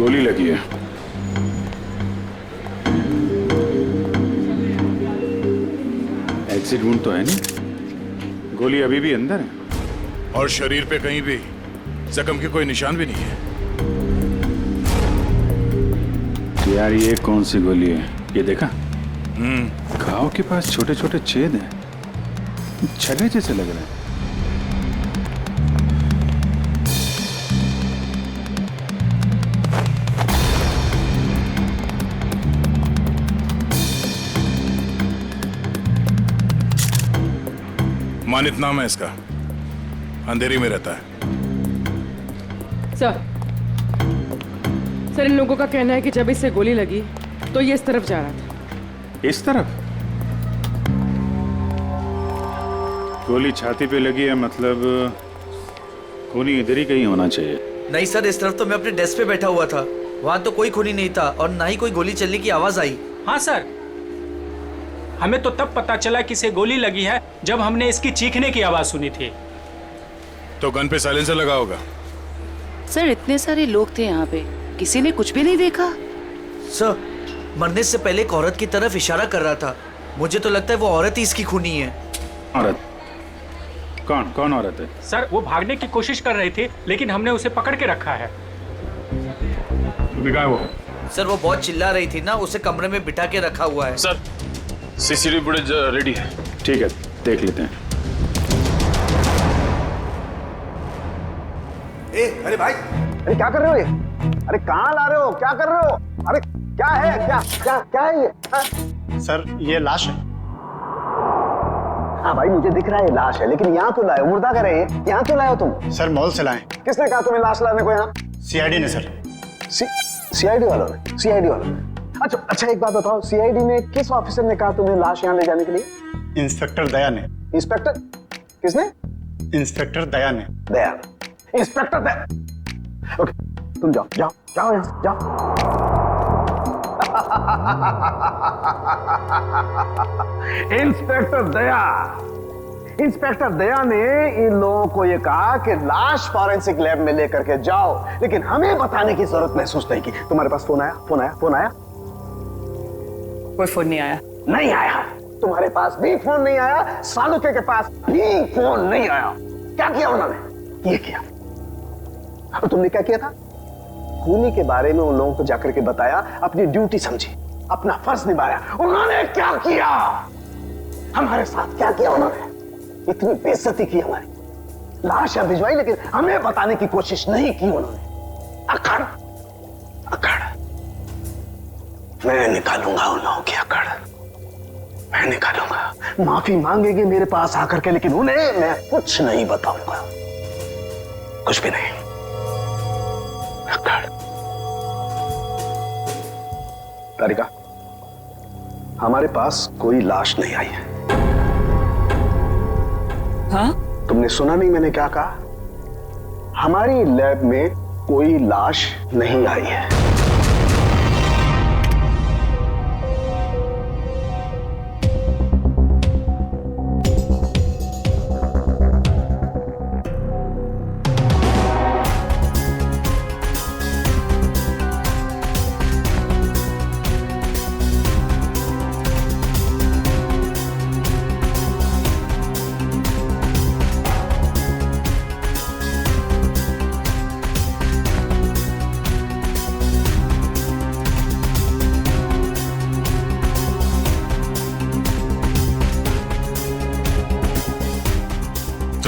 गोली लगी है। एग्जिट वुंड तो है नहीं, गोली अभी भी अंदर है। और शरीर पे कहीं भी जख्म के कोई निशान भी नहीं है। तो यार ये कौन सी गोली है, ये देखा? घाव के पास छोटे छोटे छेद हैं, छले जैसे लग रहे हैं। मानित नाम है इसका, अंधेरी में रहता है। सर इन लोगों का कहना है कि जब इससे गोली लगी तो ये इस तरफ जा रहा था। इस तरफ? गोली छाती पे लगी है, मतलब खूनी इधर ही कहीं होना चाहिए। नहीं सर, इस तरफ तो मैं अपने डेस्क पे बैठा हुआ था, वहाँ तो कोई खूनी नहीं था और ना ही कोई गोली चलने की आवाज आई। हाँ सर, हमें तो तब पता चला कि इसे गोली लगी है जब हमने इसकी चीखने की आवाज सुनी थी। तो गन पे साइलेंसर लगा होगा। सर इतने सारे लोग थे यहाँ पे, किसी ने कुछ भी नहीं देखा। सर मरने से पहले एक औरत की तरफ इशारा कर रहा था, मुझे तो लगता है वो औरत ही इसकी खूनी है। औरत? कौन कौन औरत है? सर वो भागने की कोशिश कर रही थी लेकिन हमने उसे पकड़ के रखा है। वो सर वो बहुत चिल्ला रही थी ना, उसे कमरे में बिठा के रखा हुआ है। सर सीसीटीवी फुटेज रेडी है। ठीक है, देख लेते हैं। अरे भाई, अरे क्या कर रहे हो ये? अरे कहाँ ला रहे हो, क्या कर रहे हो? अरे क्या है, क्या क्या क्या है ये? हाँ? सर ये लाश है। हाँ भाई मुझे दिख रहा है ये लाश है, लेकिन यहाँ क्यों लाए हो? मुर्दा कर रहे हैं, यहाँ क्यों लाए हो तुम? सर मॉल से लाए। किसने कहा तुम्हें लाश लाने को यहाँ? सीआईडी ने सर। सीआईडी वालों ने? सीआईडी वालों ने? अच्छा एक बात बताओ, सीआईडी ने किस ऑफिसर ने कहा तुम्हें लाश यहाँ ले जाने के लिए? इंस्पेक्टर दया ने। इंस्पेक्टर? किसने? इंस्पेक्टर दया ने। दया? इंस्पेक्टर दया? ओके तुम जाओ जाओ जाओ यहाँ जाओ। इंस्पेक्टर दया, इंस्पेक्टर दया ने इन लोगों को ये कहा कि लाश फॉरेंसिक लैब में लेकर के जाओ, लेकिन हमें बताने की जरूरत महसूस नहीं की। तुम्हारे पास फोन आया? फोन आया? फोन आया? कोई फोन नहीं आया। नहीं आया? तुम्हारे पास भी फोन नहीं आया, सालुके के पास भी फोन नहीं आया। क्या किया उन्होंने? ये किया। और तुमने क्या किया था? खूनी के बारे में उन लोगों को जाकर के बताया, अपनी ड्यूटी समझी, अपना फर्ज निभाया। उन्होंने क्या किया? हमारे साथ क्या किया उन्होंने? इतनी बेइज्जती की हमारी, लाश यहाँ भिजवाई लेकिन हमें बताने की कोशिश नहीं की उन्होंने। अकड़ अकड़ मैं निकालूंगा उन लोगों की अकड़, मैं निकालूंगा। माफी मांगेंगे मेरे पास आकर के, लेकिन उन्हें मैं कुछ नहीं बताऊंगा, कुछ भी नहीं। अकड़। तारिका, हमारे पास कोई लाश नहीं आई है। हाँ? तुमने सुना नहीं मैंने क्या कहा? हमारी लैब में कोई लाश नहीं आई है।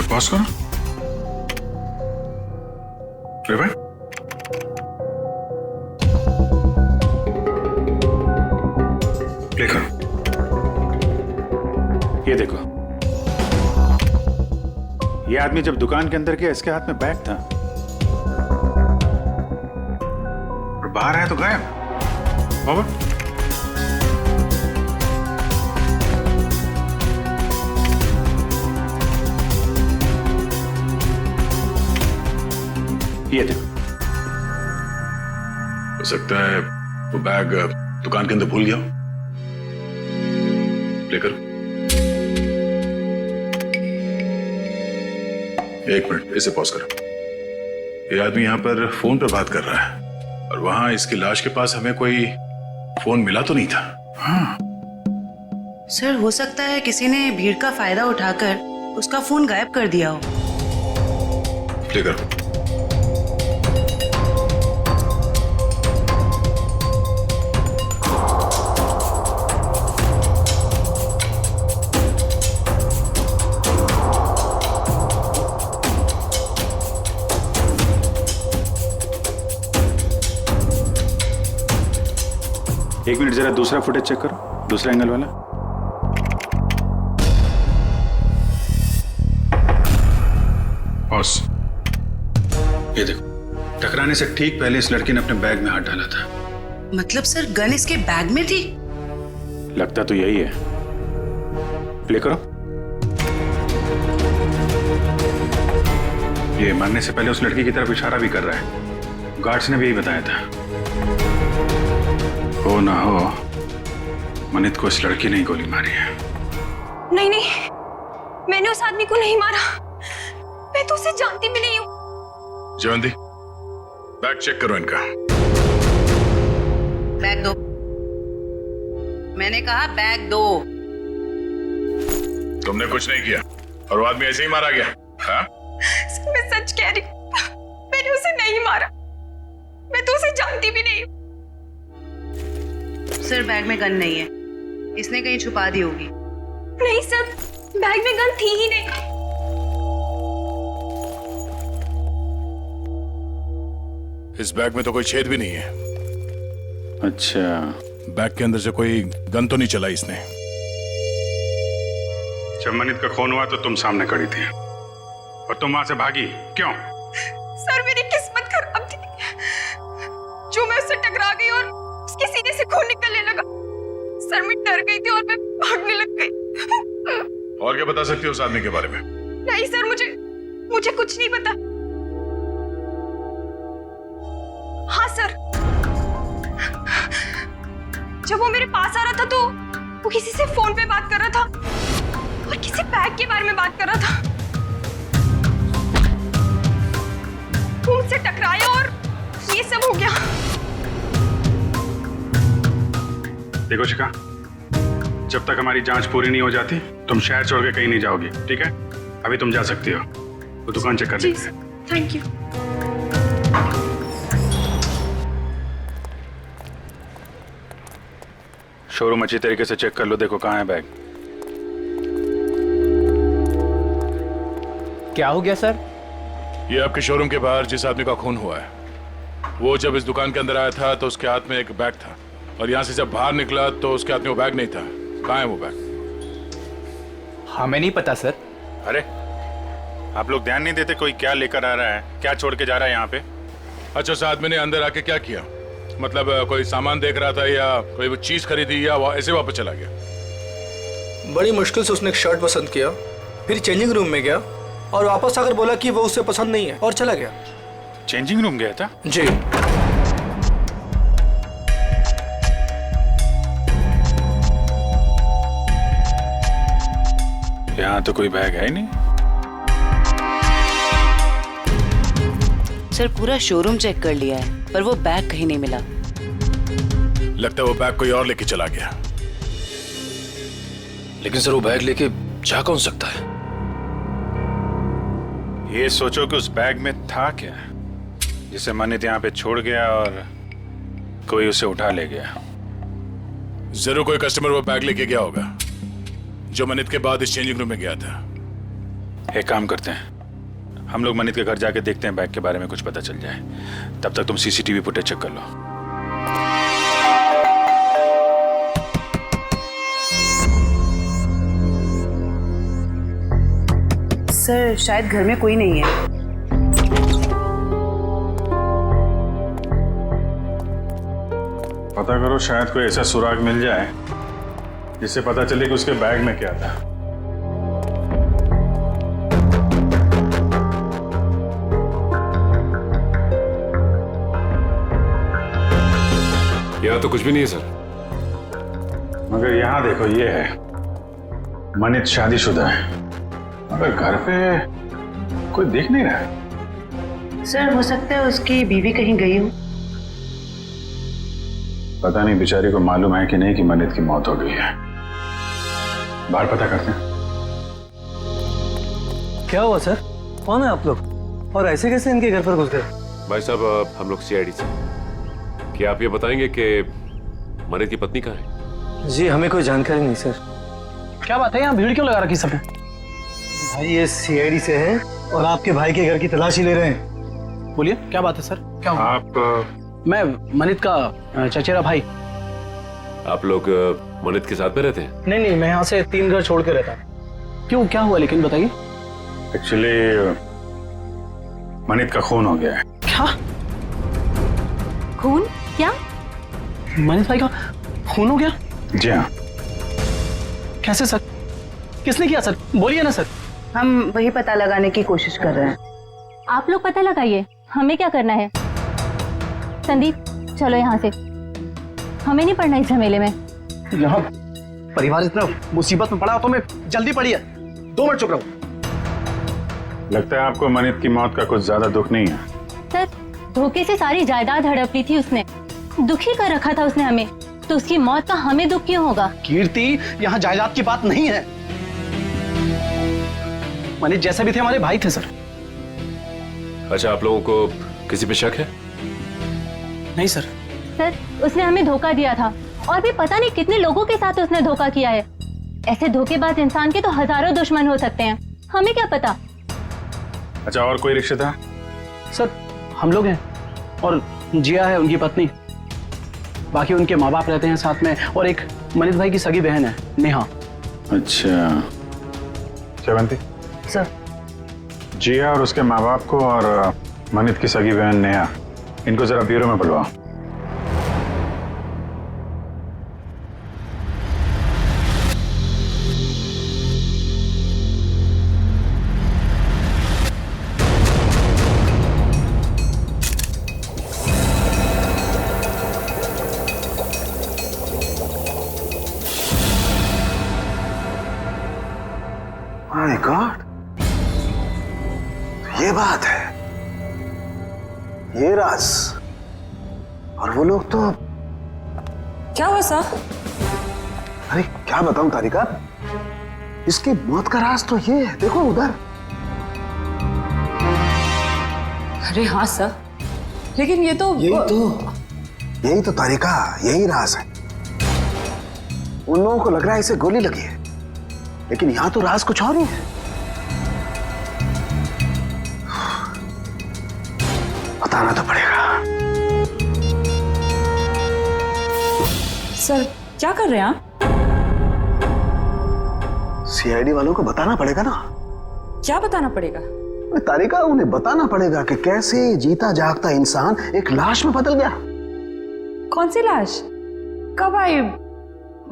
पॉज करो। Play back. प्ले करो। ये देखो, ये आदमी जब दुकान के अंदर गया इसके हाथ में बैग था, और बाहर आया तो गायब। ओवर। ये देखो, हो सकता है वो बैग दुकान के अंदर भूल गया हो। प्ले करो। एक मिनट, इसे पॉज करो। ये आदमी यहां पर फोन पर बात कर रहा है और वहां इसकी लाश के पास हमें कोई फोन मिला तो नहीं था। हाँ, सर हो सकता है किसी ने भीड़ का फायदा उठाकर उसका फोन गायब कर दिया हो। प्ले करो। एक मिनट जरा दूसरा फुटेज चेक करो, दूसरा एंगल वाला। बॉस, ये देखो, टकराने से ठीक पहले इस लड़की ने अपने बैग में हाथ डाला था। मतलब सर गन इसके बैग में थी? लगता तो यही है। प्ले करो। ये मरने से पहले उस लड़की की तरफ इशारा भी कर रहा है। गार्ड्स ने भी यही बताया था। हो ना हो, मनित को इस लड़की ने ही गोली मारी है। नहीं नहीं, मैंने उस आदमी को नहीं मारा। मैं तो उसे जानती भी नहीं हूँ। जयवंती, बैग चेक करो इनका। बैग दो। मैंने कहा बैग दो। तुमने कुछ नहीं किया और वो आदमी ऐसे ही मारा गया। हाँ? मैं सच कह रही हूँ, मैंने उसे नहीं मारा। मैं तो उसे जानती भी नहीं हूँ। सर बैग में गन नहीं है, इसने कहीं छुपा दी होगी। नहीं सर, बैग में गन थी ही नहीं। इस बैग में तो कोई छेद भी नहीं है। अच्छा, बैग के अंदर से कोई गन तो नहीं चला इसने। जब मनित का खून हुआ तो तुम सामने खड़ी थी और तुम वहां से भागी क्यों? सर मेरी किस्मत खराब थी, जो मैं उससे टकरा गई और उसके सीने से खून निकलने लगा। सर मैं डर गई थी और मैं भागने लग गई। और क्या बता सकती हो उस आदमी के बारे में? नहीं सर, मुझे कुछ नहीं पता। हाँ सर, जब वो मेरे पास आ रहा था तो वो किसी से फोन पे बात कर रहा था और किसी बैग के बारे में बात कर रहा था। वो मुझसे टकराया और ये सब हो गया। देखो शिखा, जब तक हमारी जांच पूरी नहीं हो जाती तुम शहर छोड़ के कहीं नहीं जाओगी, ठीक है? अभी तुम जा सकती हो, वो दुकान चेक कर लेते हैं। Thank you. शोरूम अच्छी तरीके से चेक कर लो, देखो कहाँ है बैग। क्या हो गया सर? ये आपके शोरूम के बाहर जिस आदमी का खून हुआ है, वो जब इस दुकान के अंदर आया था तो उसके हाथ में एक बैग था और यहाँ से जब बाहर निकला तो उसके हाथ में वो बैग नहीं था। कहाँ है वो बैग? हमें नहीं पता सर। अरे आप लोग ध्यान नहीं देते कोई क्या लेकर आ रहा है, क्या छोड़ के जा रहा है यहाँ पे? अच्छा, उस आदमी ने अंदर आके क्या किया? मतलब कोई सामान देख रहा था या कोई वो चीज खरीदी या ऐसे वापस चला गया? बड़ी मुश्किल से उसने एक शर्ट पसंद किया, फिर चेंजिंग रूम में गया और वापस आकर बोला कि वो उसे पसंद नहीं है और चला गया। चेंजिंग रूम गया था? जी। यहाँ तो कोई बैग है ही नहीं। सर पूरा शोरूम चेक कर लिया है पर वो बैग कहीं नहीं मिला। लगता है वो बैग कोई और लेके चला गया। लेकिन सर वो बैग लेके जा कौन सकता है? ये सोचो कि उस बैग में था क्या जिसे मनित यहाँ पे छोड़ गया और कोई उसे उठा ले गया। जरूर कोई कस्टमर वो बैग लेके गया होगा जो मनित के बाद इस चेंजिंग रूम में गया था। एक काम करते हैं, हम लोग मनित के घर जाके देखते हैं बैग के बारे में कुछ पता चल जाए। तब तक तुम सीसीटीवी फुटेज चेक कर लो। सर शायद घर में कोई नहीं है। पता करो, शायद कोई ऐसा सुराग मिल जाए जिससे पता चले कि उसके बैग में क्या था। यहाँ तो कुछ भी नहीं है सर। मगर यहाँ देखो, ये है मनित शादीशुदा है, मगर घर पे कोई देख नहीं रहा है। सर हो सकता है उसकी बीवी कहीं गई हो। पता नहीं बेचारी को मालूम है कि नहीं कि मनित की मौत हो गई है। बाहर पता करते हैं। क्या हुआ सर? कौन है आप लोग और ऐसे कैसे इनके घर पर घुस गए? भाई साहब हम लोग सीआईडी से। क्या आप ये बताएंगे कि मनित की पत्नी कहाँ है? जी हमें कोई जानकारी नहीं सर। क्या बात है, यहाँ भीड़ क्यों लगा रखी सबने? भाई ये सीआईडी से हैं और आपके भाई के घर की तलाशी ले रहे हैं। बोलिए क्या बात है सर, क्या हुआ? आप मैं मनित का चचेरा भाई। आप लोग मनित के साथ में रहते हैं? नहीं, मैं यहाँ से 3 घर छोड़ के रहता हूँ। क्यों, क्या हुआ लेकिन बताइए। एक्चुअली मनित का खून हो गया है। क्या खून? क्या? मनित भाई का खून हो गया? जी हाँ। कैसे सर? किसने किया सर? बोलिए ना सर। हम वही पता लगाने की कोशिश कर रहे हैं। आप लोग पता लगाइए, हमें क्या करना है। संदीप चलो यहाँ से, हमें नहीं पड़ना इस झमेले में। यहाँ परिवार इतना मुसीबत में पड़ा हो तो मैं जल्दी पड़िए। 2 मिनट चुप रहो। लगता है आपको मनित की मौत का कुछ ज्यादा दुख नहीं है। सर धोखे से सारी जायदाद हड़प ली थी उसने, दुखी कर रखा था उसने हमें, तो उसकी मौत का हमें दुख क्यों होगा? कीर्ति, यहाँ जायदाद की बात नहीं है। मनीष जैसे भी थे हमारे भाई थे सर। अच्छा, आप लोगों को किसी पे शक है? नहीं सर। सर उसने हमें धोखा दिया था और भी पता नहीं कितने लोगों के साथ उसने धोखा किया है। ऐसे धोखेबाज इंसान के तो हजारों दुश्मन हो सकते हैं, हमें क्या पता। अच्छा, और कोई रिश्तेदार? सर हम लोग हैं और जिया है उनकी पत्नी, बाकी उनके माँ बाप रहते हैं साथ में, और एक मनीष भाई की सगी बहन है नेहा। अच्छा श्रवंती सर। जिया और उसके माँ बाप को और मनित की सगी बहन नेहा, इनको जरा ब्यूरो में बुलवाओ। माय गॉड, ये बात है, ये राज। और वो लोग तो क्या हुआ सर? अरे क्या बताऊं तारिका, इसकी मौत का राज तो ये है, देखो उधर। अरे हाँ सर, लेकिन ये तो यही तो तारिका, यही राज है। उन लोगों को लग रहा है इसे गोली लगी है, लेकिन यहां तो राज कुछ और ही है। बताना तो पड़ेगा। सर क्या कर रहे हैं आप? सीआईडी वालों को बताना पड़ेगा ना। क्या बताना पड़ेगा? तारिका, उन्हें बताना पड़ेगा कि कैसे जीता जागता इंसान एक लाश में बदल गया। कौन सी लाश? कब आई?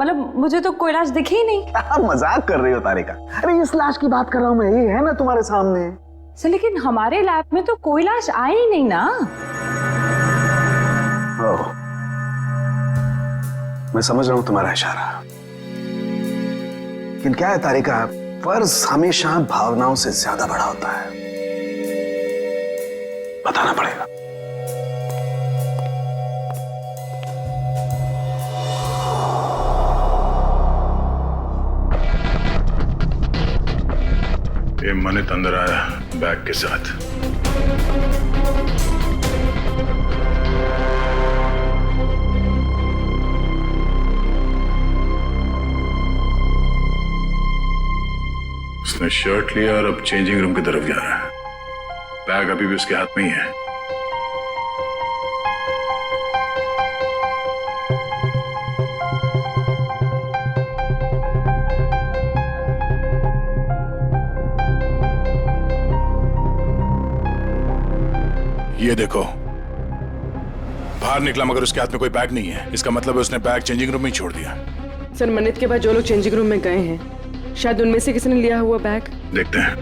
मतलब मुझे तो कोई लाश दिखी ही नहीं। मजाक कर रही हो तारिका? अरे इस लाश की बात कर रहा हूं मैं, ये है ना तुम्हारे सामने। सर लेकिन हमारे लैब में तो कोई लाश आई ही नहीं ना। ओह, मैं समझ रहा हूं तुम्हारा इशारा, लेकिन क्या है तारिका, फर्ज हमेशा भावनाओं से ज्यादा बड़ा होता है। बताना पड़ेगा। ये मनित अंदर आया बैग के साथ। उसने शर्ट लिया और अब चेंजिंग रूम की तरफ जा रहा है। बैग अभी भी उसके हाथ में ही है। ये देखो, बाहर निकला मगर उसके हाथ में कोई बैग नहीं है। इसका मतलब है उसने बैग चेंजिंग रूम में ही छोड़ दिया। सर मनित के बाद जो लोग चेंजिंग रूम में गए हैं, शायद उनमें से किसी ने लिया हुआ बैग। देखते हैं।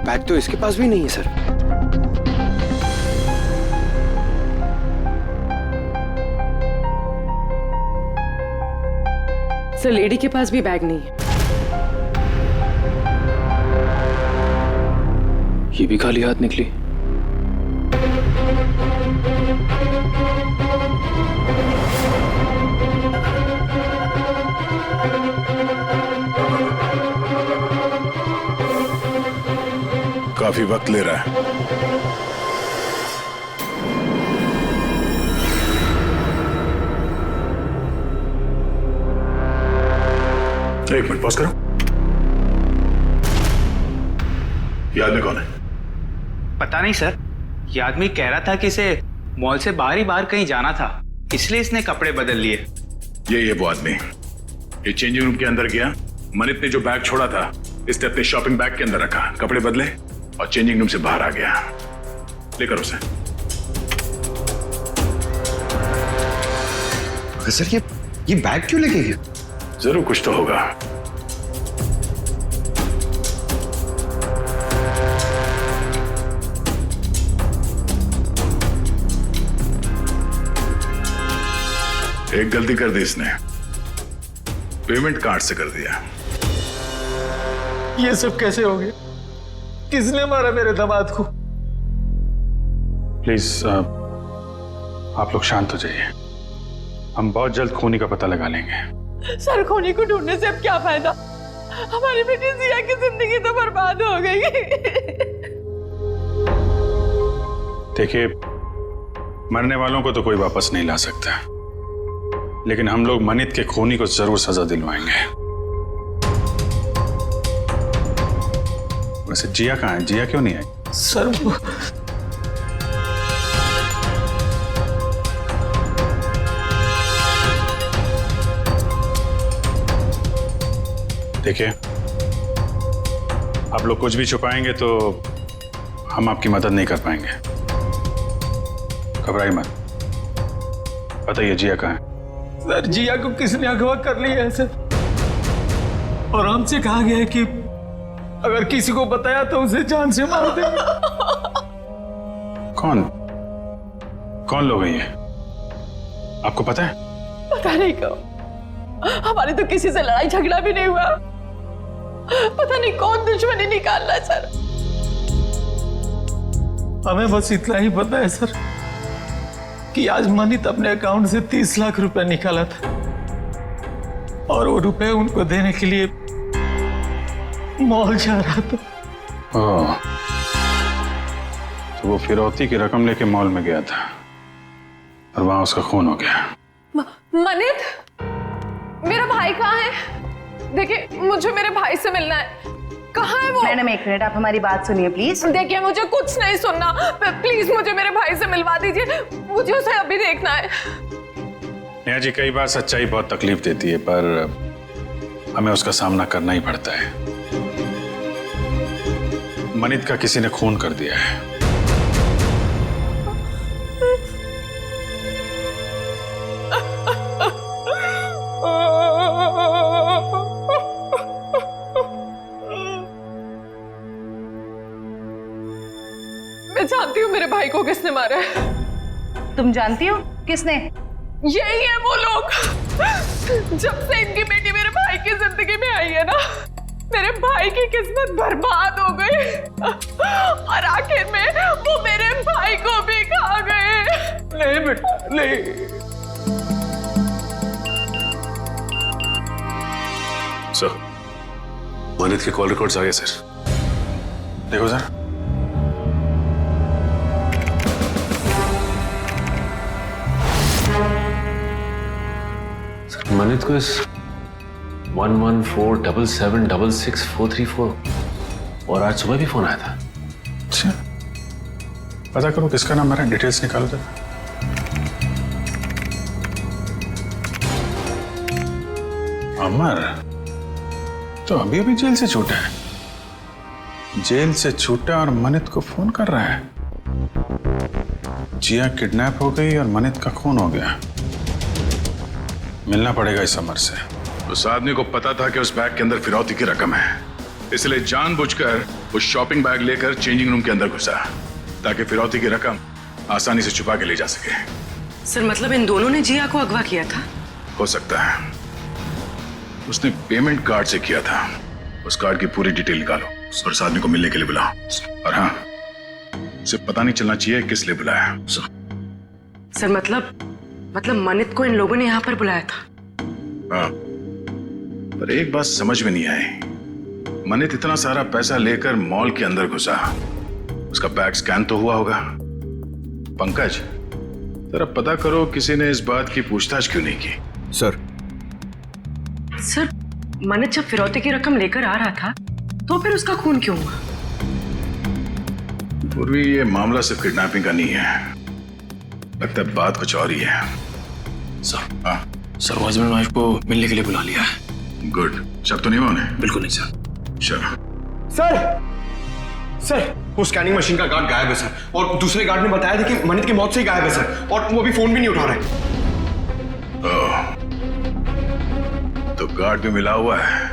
बैग तो इसके पास भी नहीं है सर। सर लेडी के पास भी बैग नहीं है। ये भी खाली हाथ निकली। काफी वक्त ले रहा है। एक मिनट पॉज करो। ये आदमी कौन है? पता नहीं सर, ये आदमी कह रहा था कि इसे मॉल से बाहर ही बाहर कहीं जाना था, इसलिए इसने कपड़े बदल लिए। ये वो आदमी। ये चेंजिंग रूम के अंदर गया, मनित ने जो बैग छोड़ा था इसने अपने शॉपिंग बैग के अंदर रखा, कपड़े बदले और चेंजिंग रूम से बाहर आ गया। लेकर उसे। सर ये बैग क्यों लेके गया? जरूर कुछ तो होगा। एक गलती कर दी इसने, पेमेंट कार्ड से कर दिया। ये सब कैसे हो गया? किसने मारा मेरे दामाद को? प्लीज आप लोग शांत हो जाइए, हम बहुत जल्द खूनी का पता लगा लेंगे। सर खूनी को ढूंढने से अब क्या फायदा? हमारी बेटी जिया की जिंदगी तो बर्बाद हो गई। देखिए, मरने वालों को तो कोई वापस नहीं ला सकता, लेकिन हम लोग मनित के खूनी को जरूर सजा दिलवाएंगे। वैसे जिया कहाँ है? जिया क्यों नहीं आई? सर वो देखिए, आप लोग कुछ भी छुपाएंगे तो हम आपकी मदद नहीं कर पाएंगे। घबराइए मत, बताइए जिया कहाँ है? सर जिया को किसने अगवा कर लिया है सर, और हमसे कहा गया है कि अगर किसी को बताया तो उसे जान से मार देंगे। कौन लोग हैं ये? आपको पता है? पता नहीं क्यों, हमारी तो किसी से लड़ाई झगड़ा भी नहीं हुआ। पता नहीं कौन दुश्मनी निकाल रहा है सर। हमें बस इतना ही पता है सर कि आज मनित अपने अकाउंट से 30 लाख रुपए निकाला था, और वो रुपए उनको देने के लिए मॉल जा रहा था। ओह, तो वो फिरौती की रकम लेके मॉल में गया था और वहां उसका खून हो गया। मनित, मेरा भाई कहाँ है? देखिए, मुझे मेरे भाई से मिलना है। कहाँ है वो? मैडम एक मिनट, आप हमारी बात सुनिए प्लीज। देखिए, मुझे कुछ नहीं सुनना, प्लीज मुझे मेरे भाई से मिलवा दीजिए, मुझे उसे अभी देखना है। नेहा जी, कई बार सच्चाई बहुत तकलीफ देती है, पर हमें उसका सामना करना ही पड़ता है। मनित का किसी ने खून कर दिया है। मैं जानती हूँ मेरे भाई को किसने मारा है। तुम जानती हो किसने? यही है वो लोग। जब से इनकी बेटी मेरे भाई की जिंदगी में आई है ना, मेरे भाई की किस्मत बर्बाद हो गई, और आखिर में वो मेरे भाई को भी खा गए। नहीं बेटा नहीं। सर, मनित के कॉल रिकॉर्ड्स आ गए सर। देखो सर, मनित को इस 1147766434 और आज सुबह भी फोन आया था। अच्छा, पता करो किसका नंबर है, डिटेल्स निकालो जरा। अमर तो अभी अभी जेल से छूटा है। जेल से छूटा और मनित को फोन कर रहा है। जिया किडनैप हो गई और मनित का खून हो गया। मिलना पड़ेगा इस अमर से। उस आदमी को पता था कि उस बैग के अंदर फिरौती की रकम है, इसलिए जानबूझकर उस शॉपिंग बैग लेकर चेंजिंग रूम के अंदर घुसा, ताकि फिरौती की रकम आसानी से छुपा के ले जा सके। सर मतलब इन दोनों ने जिया को अगवा किया था? हो सकता है। उसने पेमेंट कार्ड से किया था। उस कार्ड की पूरी डिटेल निकालो। और इस आदमी को मिलने के लिए बुलाओ। और हाँ, उसे पता नहीं चलना चाहिए किस लिए बुलाया। सर मतलब मनित को इन लोगों ने यहाँ पर बुलाया था। हाँ, पर एक बात समझ में नहीं आई, मनित इतना सारा पैसा लेकर मॉल के अंदर घुसा, उसका बैग स्कैन तो हुआ होगा। पंकज, जरा पता करो किसी ने इस बात की पूछताछ क्यों नहीं की। सर मनित जब फिरौती की रकम लेकर आ रहा था तो फिर उसका खून क्यों हुआ? पूर्वी, ये मामला सिर्फ किडनैपिंग का नहीं है, लगता है बात कुछ और ही है। सर, हाँ सर वो हस्बैंड वाइफ को मिलने के लिए बुला लिया है। गुड, शक तो नहीं हुआ उन्हें? बिल्कुल नहीं सर। चलो। सर वो स्कैनिंग मशीन का गार्ड गायब है सर, और दूसरे गार्ड ने बताया था कि मनित की मौत से ही गायब है सर, और वो अभी फोन भी नहीं उठा रहे। तो गार्ड भी मिला हुआ है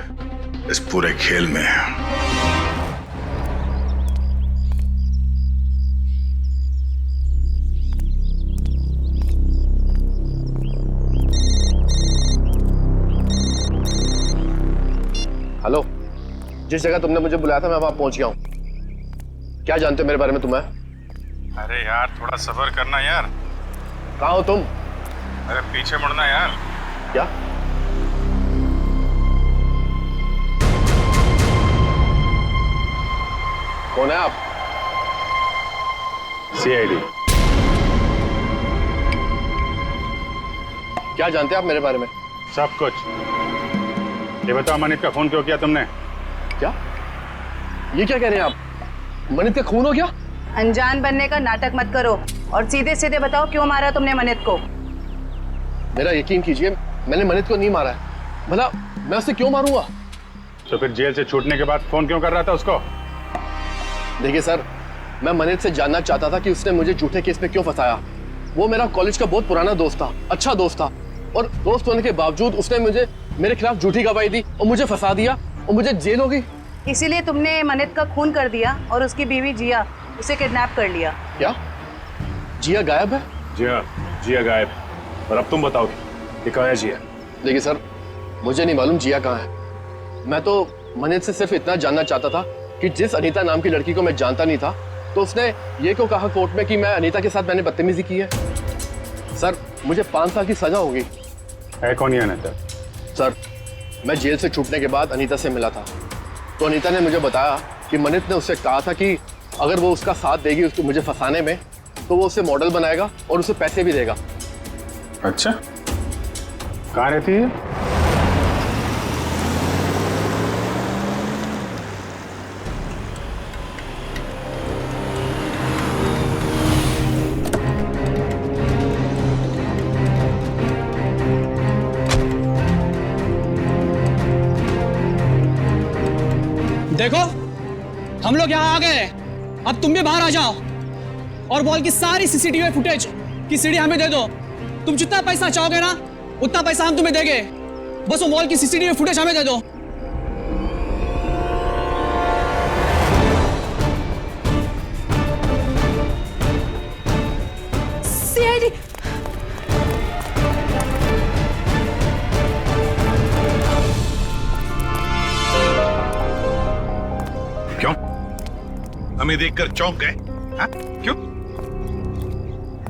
इस पूरे खेल में। हेलो, जिस जगह तुमने मुझे बुलाया था मैं वहां पहुंच गया हूं। क्या जानते हो मेरे बारे में तुम्हें? अरे यार थोड़ा सब्र करना यार। कहाँ हो तुम? अरे पीछे मुड़ना यार। क्या? कौन है आप? सीआईडी। क्या जानते हैं आप मेरे बारे में? सब कुछ। ये बताओ, मनित का खून क्यों किया तुमने? क्या? ये क्या कह रहे हैं आप? मनित का खून हो गया? अनजान बनने का नाटक मत करो और सीधे सीधे बताओ क्यों मारा तुमने मनित को? मेरा यकीन कीजिए, मैंने मनित को नहीं मारा है। भला मैं उसे क्यों मारूंगा? तो फिर जेल से छूटने के बाद फोन क्यों कर रहा था उसको? देखिए सर, मैं मनित से जानना चाहता था कि उसने मुझे झूठे केस में क्यों फंसाया। वो मेरा कॉलेज का बहुत पुराना दोस्त था, अच्छा दोस्त था, और दोस्त होने के बावजूद उसने मेरे खिलाफ झूठी गवाही दी और मुझे फंसा दिया और मुझे जेल हो गई। इसीलिए तुमने मनित का खून कर दिया और उसकी बीवी जिया उसे किडनैप कर लिया। क्या? जिया गायब है? जिया गायब। और अब तुम बताओ कि कहाँ है जिया? देखिए सर, मुझे नहीं मालूम जिया कहाँ है। मैं तो मनित से सिर्फ इतना जानना चाहता था कि जिस अनीता नाम की लड़की को मैं जानता नहीं था, तो उसने ये क्यों कहा कोर्ट में कि मैं अनीता के साथ मैंने बदतमीजी की है। सर, मुझे 5 साल की सजा होगी। है कौन ये अनीता? सर, मैं जेल से छूटने के बाद अनीता से मिला था, तो अनीता ने मुझे बताया कि मनित ने उससे कहा था कि अगर वो उसका साथ देगी उसको मुझे फंसाने में, तो वो उसे मॉडल बनाएगा और उसे पैसे भी देगा। अच्छा, कहाँ रहती है? देखो हम लोग यहाँ आ गए, अब तुम भी बाहर आ जाओ और मॉल की सारी सीसीटीवी फुटेज की सीडी हमें दे दो। तुम जितना पैसा चाहोगे ना उतना पैसा हम तुम्हें देंगे, बस वो मॉल की सीसीटीवी फुटेज हमें दे दो। सीआईडी। क्यों? हमें देखकर चौंक गए? हाँ? क्यों?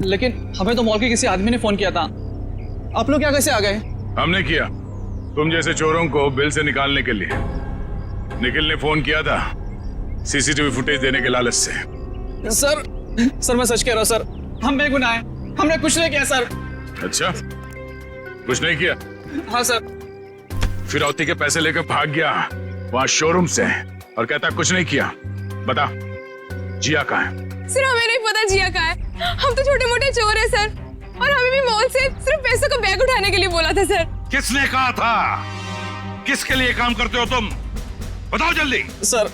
लेकिन हमें तो मॉल के किसी आदमी ने फोन किया था, आप लोग क्या कैसे आ गए? हमने किया, तुम जैसे चोरों को बिल से निकालने के लिए। निखिल ने फोन किया था सीसीटीवी फुटेज देने के लालच से। सर मैं सच कह रहा हूँ सर, हम बेगुनाह हैं, हमने कुछ नहीं किया सर। अच्छा, कुछ नहीं किया? हाँ सर। फिरौती के पैसे लेकर भाग गया वहां शोरूम से और कहता कुछ नहीं किया। बता, जिया कहाँ है? सर हमें नहीं पता जिया कहाँ है, हम तो छोटे मोटे चोर हैं सर, और हमें भी मॉल से सिर्फ पैसों का बैग उठाने के लिए बोला था सर। किसने कहा था? किसके लिए काम करते हो तुम? बताओ जल्दी। सर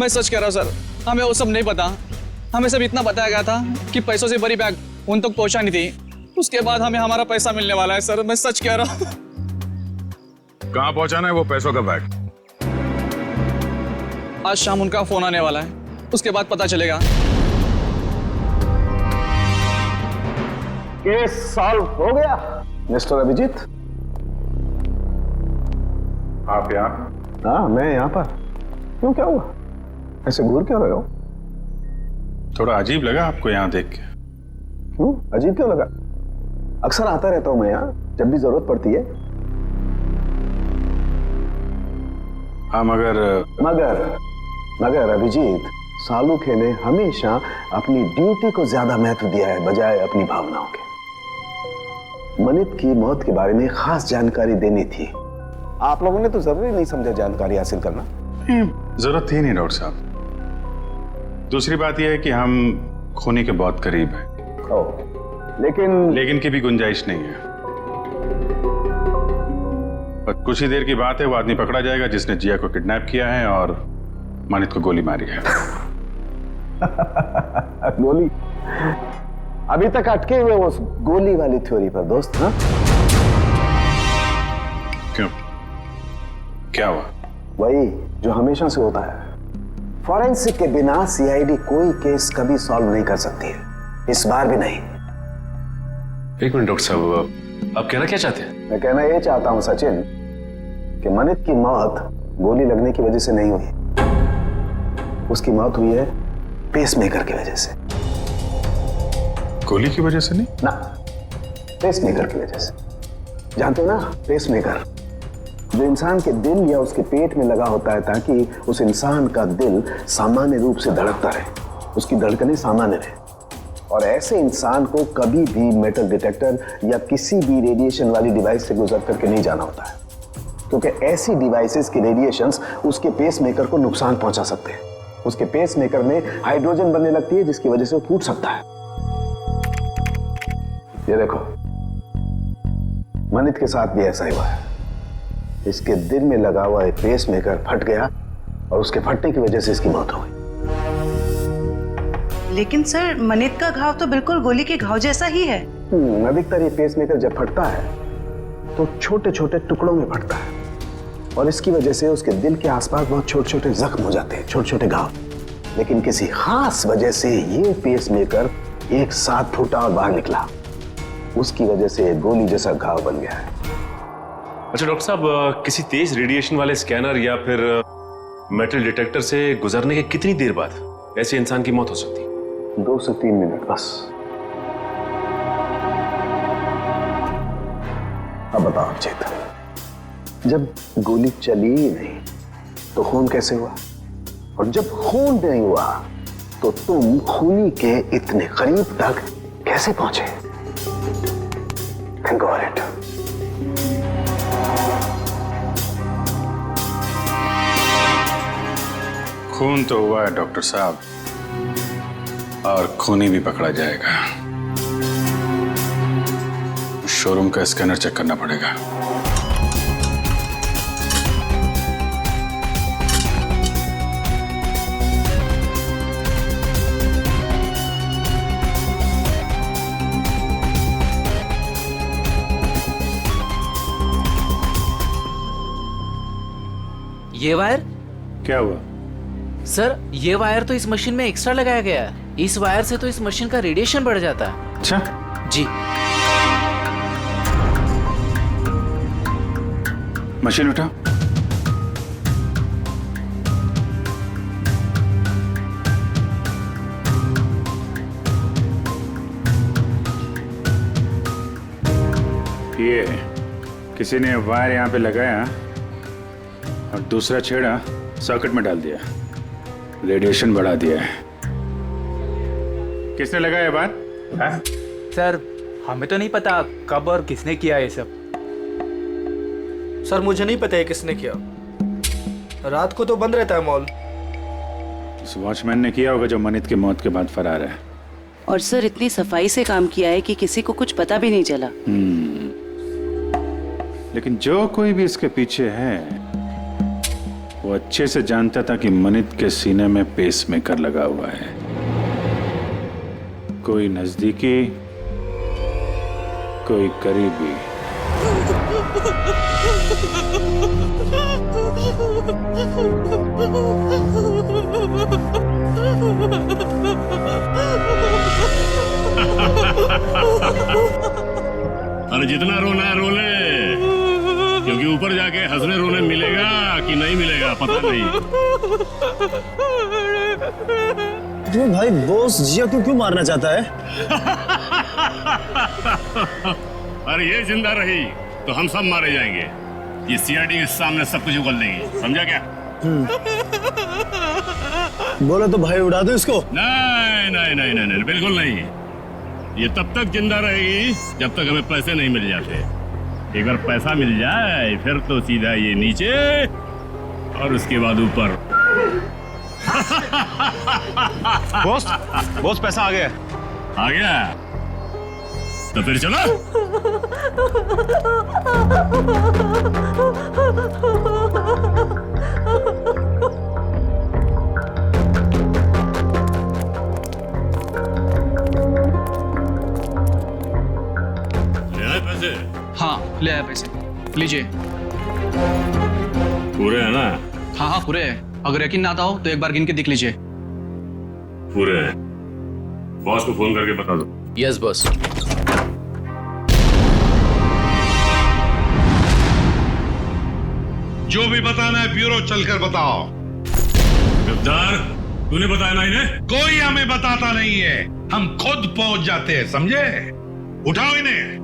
मैं सच कह रहा हूँ सर, हमें वो सब नहीं पता। हमें सब इतना बताया गया था कि पैसों से बड़ी बैग उन तक पहुंचा नहीं थी, उसके बाद हमें हमारा पैसा मिलने वाला है सर, मैं सच कह रहा हूँ। कहाँ पहुंचाना है वो पैसों का बैग? आज शाम उनका फोन आने वाला है, उसके बाद पता चलेगा। केस सॉल्व हो गया मिस्टर अभिजीत। आप यहाँ? हाँ, मैं यहाँ पर। क्यों, क्या हुआ? ऐसे घूर क्यों रहे हो? थोड़ा अजीब लगा आपको यहाँ देख के? क्यों अजीब क्यों लगा? अक्सर आता रहता हूं मैं यहाँ जब भी जरूरत पड़ती है। हाँ मगर अभिजीत, सालुखे ने हमेशा अपनी ड्यूटी को ज्यादा महत्व दिया है बजाय अपनी भावनाओं के। मनित की मौत के बारे में खास जानकारी देनी थी। आप लोगों ने तो जरूरी नहीं समझा जानकारी हासिल करना। जरूरत थी नहीं डॉक्टर साहब। दूसरी बात यह है कि हम खूनी के बहुत करीब हैं। लेकिन की भी गुंजाइश नहीं है। पर कुछ ही देर की बात है, वो आदमी पकड़ा जाएगा जिसने जिया को किडनैप किया है और मानित को गोली मारी है। गोली? अभी तक अटके हुए उस गोली वाली थ्योरी पर दोस्त। हाँ, क्यों, क्या हुआ? वही जो हमेशा से होता है। फॉरेंसिक के बिना सीआईडी कोई केस कभी सॉल्व नहीं कर सकती है, इस बार भी नहीं। एक मिनट डॉक्टर साहब, आप कहना क्या चाहते हैं? मैं कहना ये चाहता हूं सचिन कि मनित की मौत गोली लगने की वजह से नहीं हुई। उसकी मौत हुई है पेसमेकर की वजह से। गोली की वजह से नहीं ना, पेसमेकर की वजह से। जानते हो ना, पेसमेकर जो इंसान के दिल या उसके पेट में लगा होता है ताकि उस इंसान का दिल सामान्य रूप से धड़कता रहे, उसकी धड़कनें सामान्य रहे। और ऐसे इंसान को कभी भी मेटल डिटेक्टर या किसी भी रेडिएशन वाली डिवाइस से गुजर करके नहीं जाना होता है, क्योंकि ऐसी डिवाइसेस की रेडिएशंस उसके पेसमेकर को नुकसान पहुंचा सकते हैं। उसके पेसमेकर में हाइड्रोजन बनने लगती है जिसकी वजह से वो फूट सकता है। ये देखो, मनित के साथ भी ऐसा ही हुआ है। इसके दिल में लगा हुआ एक पेसमेकर फट गया और उसके फटने की वजह से इसकी मौत हो गई। लेकिन सर, मनित का घाव तो बिल्कुल गोली के घाव जैसा ही है। अधिकतर ये पेसमेकर जब फटता है तो छोटे छोटे टुकड़ों में फटता है और इसकी वजह से उसके दिल के आसपास बहुत छोटे छोटे जख्म हो जाते हैं, छोटे छोटे घाव। लेकिन किसी खास वजह से ये पेसमेकर एक साथ फूटा और बाहर निकला, उसकी वजह से गोली जैसा घाव बन गया है। अच्छा डॉक्टर साहब, किसी तेज रेडिएशन वाले स्कैनर या फिर मेटल डिटेक्टर से गुजरने के कितनी देर बाद ऐसे इंसान की मौत हो सकती है? 2 से 3 मिनट बस। अब बताओ चेतन, जब गोली चली ही नहीं तो खून कैसे हुआ? और जब खून नहीं हुआ तो तुम खूनी के इतने करीब तक कैसे पहुंचे? Think of it. खून तो हुआ है डॉक्टर साहब, और खूनी भी पकड़ा जाएगा। शोरूम का स्कैनर चेक करना पड़ेगा। ये वायर? क्या हुआ सर, ये वायर तो इस मशीन में एक्स्ट्रा लगाया गया है। इस वायर से तो इस मशीन का रेडिएशन बढ़ जाता है। अच्छा जी। मशीन उठा। ये किसी ने वायर यहाँ पे लगाया और दूसरा छेड़ा सॉकेट में डाल दिया, रेडिएशन बढ़ा दिया है। किसने लगाया बात? सर, हमें तो नहीं पता कब और किसने किया ये सब। सर, मुझे नहीं पता है किसने किया। रात को तो बंद रहता है मॉल। उस वॉचमैन ने किया होगा जो मनित की मौत के बाद फरार है। और सर, इतनी सफाई से काम किया है कि किसी को कुछ पता भी नहीं चला। लेकिन जो कोई भी इसके पीछे है वो अच्छे से जानता था कि मनित के सीने में पेसमेकर लगा हुआ है। कोई नजदीकी, कोई करीबी। अरे जितना रोना है रो ले, क्योंकि ऊपर जाके हंसने रोने मिलेगा कि नहीं मिलेगा पता नहीं। तो भाई बॉस जिया को क्यों मारना चाहता है? अरे ये जिंदा रही तो हम सब मारे जाएंगे। ये सीआईडी के सामने सब कुछ उगल देगी, समझा क्या? बोला तो भाई उड़ा दो इसको। नहीं नहीं नहीं नहीं नहीं, बिल्कुल नहीं। ये तब तक जिंदा रहेगी जब तक हमें पैसे नहीं मिल जाते। एक बार पैसा मिल जाए फिर तो सीधा ये नीचे और उसके बाद ऊपर। बॉस पैसा आ गया। आ गया तो फिर चलो। ले आए पैसे? हाँ ले आया पैसे, लीजिए। पूरे है ना? हाँ हाँ पूरे है। अगर यकीन ना आता हो तो एक बार गिन के देख लीजिए। पूरे हैं। बॉस को फोन करके बता दो। Yes boss. जो भी बताना है ब्यूरो चलकर बताओ। गद्दार, तूने बताया ना इन्हें? कोई हमें बताता नहीं है, हम खुद पहुंच जाते हैं, समझे? उठाओ इन्हें।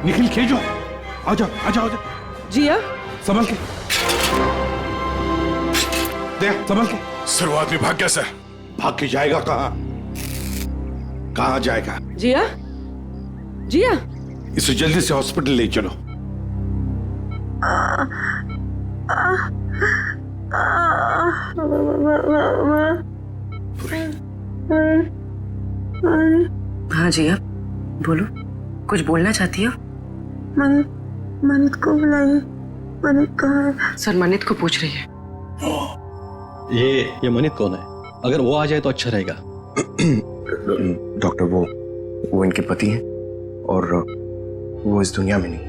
निखिल खेजो, आजा आजा आजा। जिया संभल के दे, संभल के। सर वो आदमी भाग गया सर। भाग के जाएगा कहाँ? कहाँ जाएगा? जिया जिया इसे जल्दी से हॉस्पिटल ले चलो। हाँ जिया बोलो, कुछ बोलना चाहती हो? मनित को बुलाइए। मनित कहाँ है? सर मनित को पूछ रही है। ये मनित कौन है? अगर वो आ जाए तो अच्छा रहेगा। डॉक्टर वो इनके पति हैं और वो इस दुनिया में नहीं।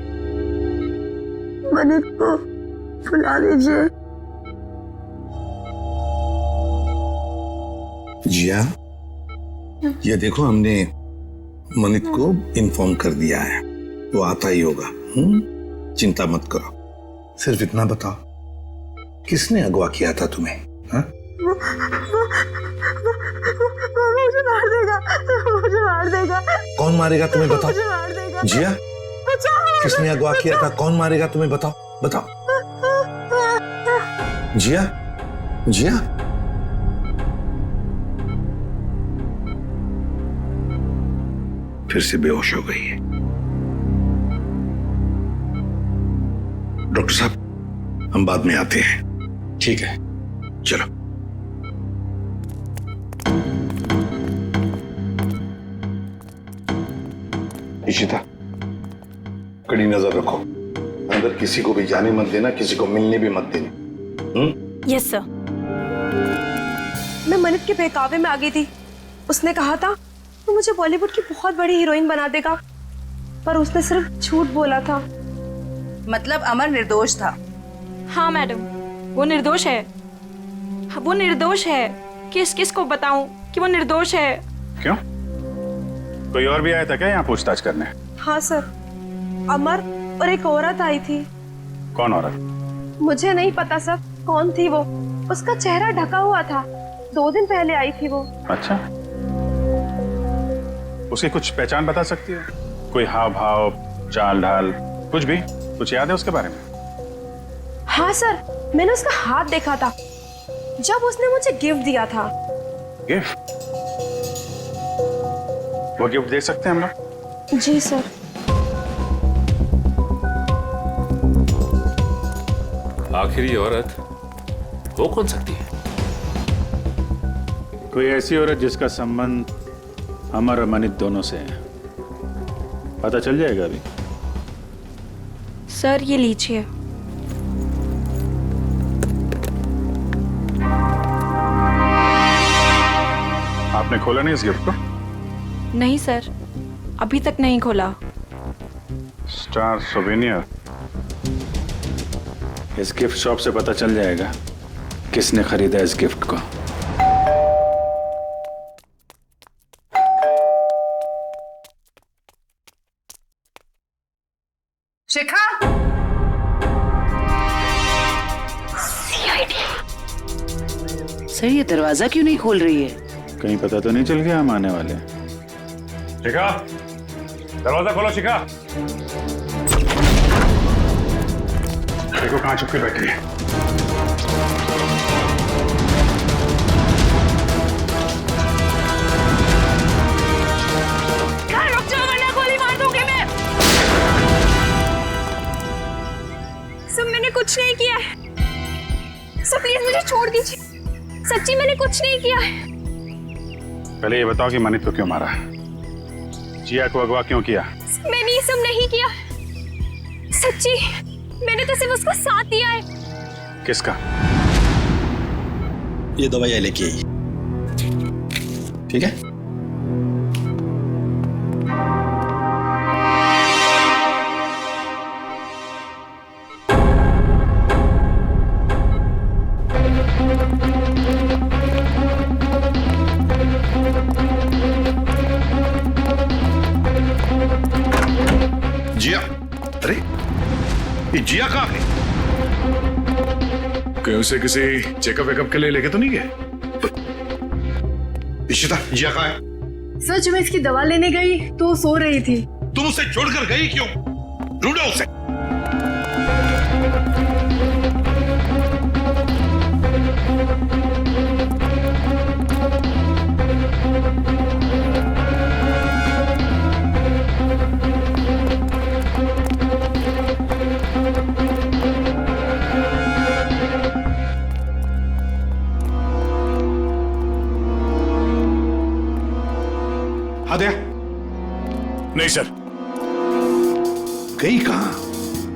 मनित को बुला लीजिए। जिया ये देखो, हमने मनित को इन्फॉर्म कर दिया है, वो आता ही होगा। चिंता मत करो। सिर्फ इतना बताओ, किसने अगवा किया था तुम्हें? हाँ? मुझे मार देगा, मुझे मार देगा। कौन मारेगा तुम्हें बताओ? मुझे मार देगा। जिया, किसने अगवा किया था? कौन मारेगा तुम्हें बताओ, बताओ। जिया, जिया, फिर से बेहोश हो गई है। डॉक्टर साहब, हम बाद में आते हैं। ठीक है, चलो। इशिता, कड़ी नजर रखो, अंदर किसी को भी जाने मत देना, किसी को मिलने भी मत देना। Yes sir. मैं मनित के बहकावे में आ गई थी। उसने कहा था वो मुझे बॉलीवुड की बहुत बड़ी हीरोइन बना देगा, पर उसने सिर्फ झूठ बोला था। मतलब अमर निर्दोष था। हाँ मैडम, वो निर्दोष है। वो निर्दोष है। किस किस को बताऊं कि वो निर्दोष है? क्यों? कोई और भी आया था क्या यहाँ पूछताछ करने? हाँ सर, अमर और एक औरत आई थी। कौन औरत? मुझे नहीं पता सर कौन थी वो। उसका चेहरा ढका हुआ था। 2 दिन पहले आई थी वो। अच्छा, उसकी कुछ पहचान बता सकती है? कोई हाव भाव, चाल ढाल, कुछ भी? कुछ याद है उसके बारे में? हाँ सर, मैंने उसका हाथ देखा था जब उसने मुझे गिफ्ट दिया था। गिफ्ट? वो गिफ्ट दे सकते हैं हम लोग? जी सर। आखिर ये औरत हो कौन सकती है? कोई ऐसी औरत जिसका संबंध अमर और मनित दोनों से है। पता चल जाएगा अभी। सर ये लीजिए। आपने खोला नहीं इस गिफ्ट को? नहीं सर, अभी तक नहीं खोला। Star souvenir. इस गिफ्ट शॉप से पता चल जाएगा किसने खरीदा इस गिफ्ट को। शिखा, सर ये दरवाजा क्यों नहीं खोल रही है? कहीं पता तो नहीं चल गया हम आने वाले? शिखा, दरवाजा खोलो शिखा। देखो कहां छुप के बैठी है। रुक जाओ वरना गोली मार दूंगी मैं। सब मैंने कुछ नहीं किया है। सब प्लीज मुझे छोड़ दीजिए। सच्ची मैंने कुछ नहीं किया है। पहले ये बताओ कि मनित को क्यों मारा? जिया को अगवा क्यों किया? मैंने ये सब नहीं किया। सच्ची मैंने तो सिर्फ उसको साथ दिया है। किसका? ये दवाई लेके आई, ठीक है? जिया, अरे ये जिया कहाँ है? कहीं उसे किसी चेकअप वेकअप के लिए लेके तो नहीं गए? इशिता, जिया कहाँ है? सर जब मैं इसकी दवा लेने गई तो वो सो रही थी। तुम उसे छोड़कर गई क्यों? ढूंढो उसे। हाँ दया। नहीं सर। गई कहां?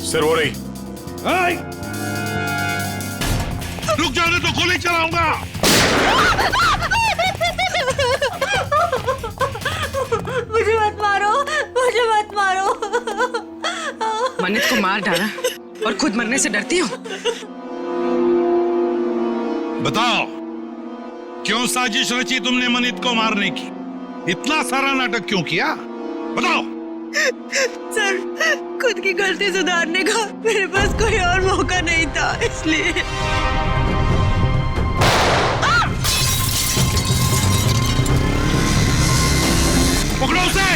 सर हो रही। रुक जाने तो गोली चलाऊंगा। मुझे मत मारो, मुझे मत मारो। मनित को मार डाला और खुद मरने से डरती हो? बताओ, क्यों साजिश रची तुमने मनित को मारने की? इतना सारा नाटक क्यों किया? बताओ। सर, खुद की गलती सुधारने का मेरे पास कोई और मौका नहीं था, इसलिए। पकड़ो उसे।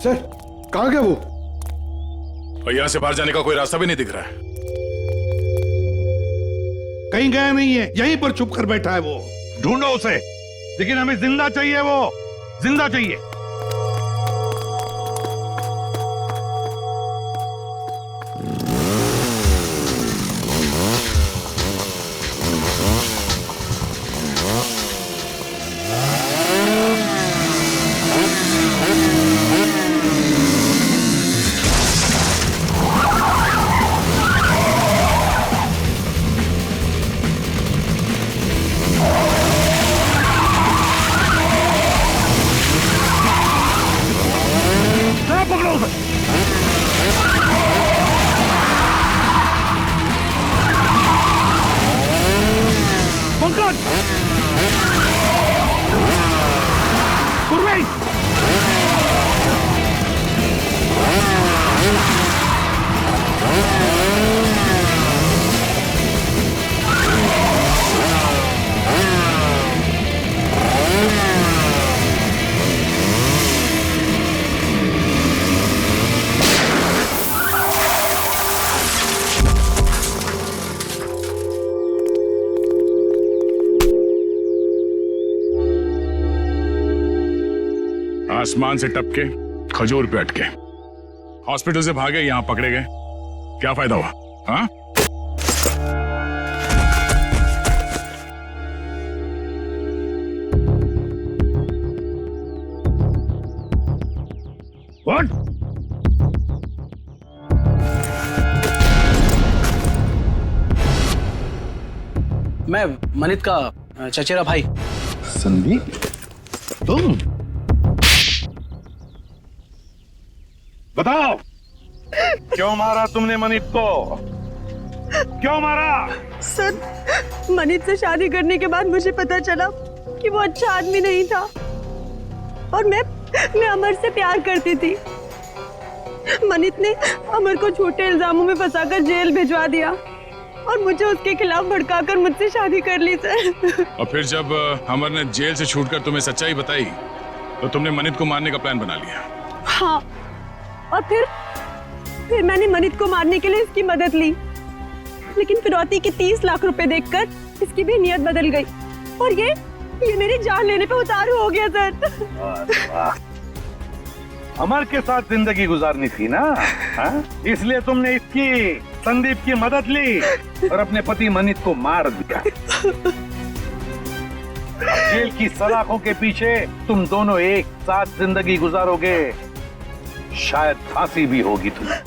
सर कहाँ गया वो? और यहाँ से बाहर जाने का कोई रास्ता भी नहीं दिख रहा है। कहीं गया नहीं है, यहीं पर छुप कर बैठा है वो। ढूंढो उसे, लेकिन हमें जिंदा चाहिए, वो जिंदा चाहिए। आसमान से टपके खजूर पे अटके, हॉस्पिटल से भागे, यहां पकड़े गए, क्या फायदा हुआ? हाँ? What? मैं मनित का चचेरा भाई। संदीप, तुम बताओ, क्यों मारा तुमने मनित को? क्यों मारा? सर, मनित से शादी करने के बाद मुझे पता चला कि वो अच्छा आदमी नहीं था और मैं अमर से प्यार करती थी। मनित ने अमर को झूठे इल्जामों में फंसाकर जेल भिजवा दिया और मुझे उसके खिलाफ भड़काकर मुझसे शादी कर ली सर। और फिर जब अमर ने जेल से छूटकर तुम्हें सच्चाई बताई तो तुमने मनित को मारने का प्लान बना लिया। हाँ, और फिर मैंने मनित को मारने के लिए इसकी मदद ली, लेकिन फिरौती के 30 लाख रुपए देखकर इसकी भी नियत बदल गई और ये मेरी जान लेने पे उतारू हो गया सर। अमर के साथ जिंदगी गुजारनी थी ना, हाँ? इसलिए तुमने इसकी, संदीप की मदद ली और अपने पति मनित को मार दिया। जेल की सलाखों के पीछे तुम दोनों एक साथ जिंदगी गुजारोगे, शायद फांसी भी होगी तुम्हें।